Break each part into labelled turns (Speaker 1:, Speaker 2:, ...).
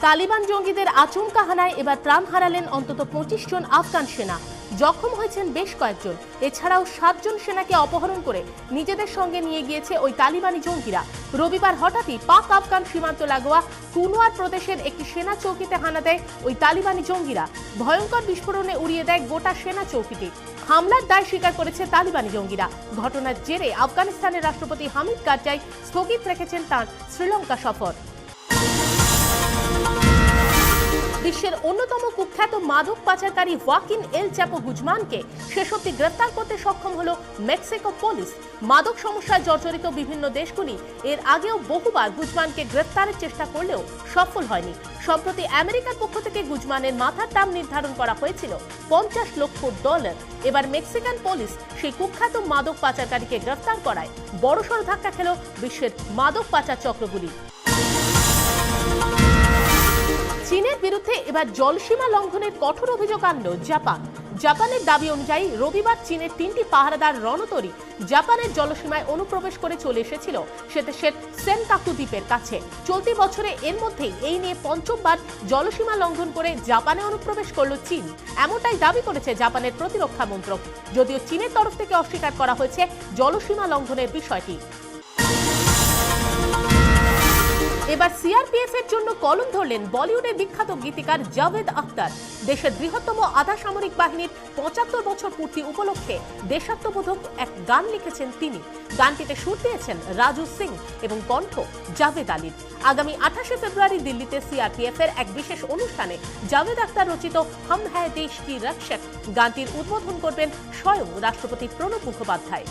Speaker 1: তালিবান জঙ্গিদের আচমকা হানায় এবার প্রাণ হারালেন অন্তত ২৫ জন আফগান সেনা। জখম হয়েছেন বেশ কয়েকজন। এছাড়াও ৭ জন সেনাকে অপহরণ করে নিজেদের সঙ্গে নিয়ে গিয়েছে ওই তালিবানি জঙ্গিরা। রবিবার হঠাৎই পাক আফগান সীমান্ত লাগোয়া কুনওয়ার প্রদেশের একটি সেনা চৌকিতে হানা দেয় ওই তালিবানি জঙ্গিরা। ভয়ঙ্কর বিস্ফোরণে উড়িয়ে দেয় গোটা সেনা চৌকিটি। হামলার দায় স্বীকার করেছে তালিবানি জঙ্গিরা। ঘটনার জেরে আফগানিস্তানের রাষ্ট্রপতি হামিদ কারজাই স্থগিত রেখেছেন তাঁর শ্রীলঙ্কা সফর। বিশ্বের অন্যতম কুখ্যাত মাদক পাচারকারী ওয়াকিন এল চ্যাপো গুজমানকে শেষোক্তি গ্রেফতার করতে সক্ষম হল মেক্সিকো পুলিশ। মাদক সমস্যায় জর্জরিত বিভিন্ন দেশগুলি এর আগেও বহুবার গুজমানকে গ্রেফতারের চেষ্টা করলেও সফল হয়নি। সম্প্রতি আমেরিকার পক্ষ থেকে গুজমানের মাথার দাম নির্ধারণ করা হয়েছিল $৫০ লক্ষ। এবার মেক্সিকান পুলিশ সেই কুখ্যাত মাদক পাচারকারীকে গ্রেফতার করায় বড়সড় ধাক্কা খেল বিশ্বের মাদক পাচার চক্রগুলি। চীনের বিরুদ্ধে এবার জলসীমা লঙ্ঘনের কঠোর অভিযোগ আনল জাপান। জাপানের দাবি অনুযায়ী রবিবার চীনের ৩টি পাহারাদার রণতরী জাপানের জলসীমায় অনুপ্রবেশ করে চলে এসেছিল সে দেশের সেনকাকু দ্বীপের কাছে। চলতি বছরে এর মধ্যেই এই নিয়ে পঞ্চমবার জলসীমা লঙ্ঘন করে জাপানে অনুপ্রবেশ করল চীন, এমনটাই দাবি করেছে জাপানের প্রতিরক্ষা মন্ত্রক। যদিও চীনের তরফ থেকে অস্বীকার করা হয়েছে জলসীমা লঙ্ঘনের বিষয়টি। এবার সিআরপিএফ এর জন্য কলম ধরলেন বলিউডের বিখ্যাত গীতিকার জাভেদ আখতার। দেশের বৃহত্তম আধা সামরিক বাহিনীর ৭৫ বছর পূর্তি উপলক্ষে দেশাত্মবোধক এক গান লিখেছেন তিনি। গানটিতে সুর দিয়েছেন রাজু সিং এবং কণ্ঠ জাভেদ আলীর। আগামী ২৮ ফেব্রুয়ারি দিল্লিতে সিআরপিএফ এর এক বিশেষ অনুষ্ঠানে জাভেদ আখতার রচিত হাম হ্যায় দেশ কি রক্ষক গানটির উদ্বোধন করবেন স্বয়ং রাষ্ট্রপতি প্রণব মুখোপাধ্যায়।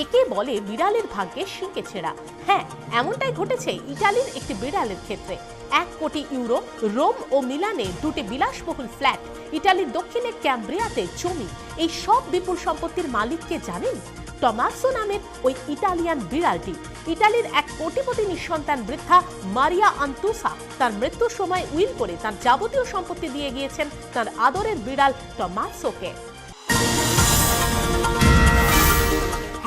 Speaker 1: একে বলে বিড়ালের ভাগ্যে শিঙে ছেঁড়া। হ্যাঁ, এমনটাই ঘটেছে ইটালির একটি বিড়ালের ক্ষেত্রে। ১ কোটি ইউরো, রোম ও মিলানে দুটি বিলাসবহুল ফ্ল্যাট, ইটালির দক্ষিণে ক্যাম্ব্রিয়াতে জমি, এই সব বিপুল সম্পত্তির মালিককে জানেন? টমাসো নামের ওই ইটালিয়ান বিড়ালটি। ইটালির এক কোটিপতি নিঃসন্তান বৃদ্ধা মারিয়া আন্তুসা তার মৃত্যুর সময় উইল করে তার যাবতীয় সম্পত্তি দিয়ে গিয়েছেন তার আদরের বিড়াল টমাসোকে।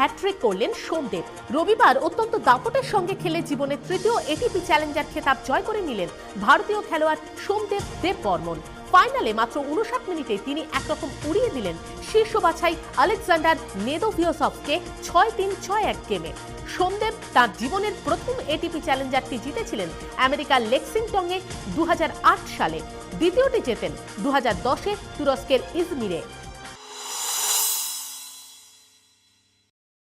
Speaker 1: হ্যাট্রিক করলেন সোমদেব। রবিবার অত্যন্ত দাপটের সঙ্গে খেলে জীবনের তৃতীয় এটিপি চ্যালেঞ্জার খেতাব জয় করে নিলেন ভারতীয় খেলোয়াড় সোমদেব দেববর্মন। ফাইনালে মাত্র ৫৯ মিনিটে তিনি একরকম উড়িয়ে দিলেন শীর্ষ বাছাই আলেকজান্ডার নেদোভিয়োসভকে ৬-৩, ৬-১ গেমে। সোমদেব তার জীবনের প্রথম এটিপি চ্যালেঞ্জারটি জিতেছিলেন আমেরিকার লেক্সিংটনে ২০০৮ সালে। দ্বিতীয়টি জেতেন ২০১০-এ তুরস্কের ইজমিরে।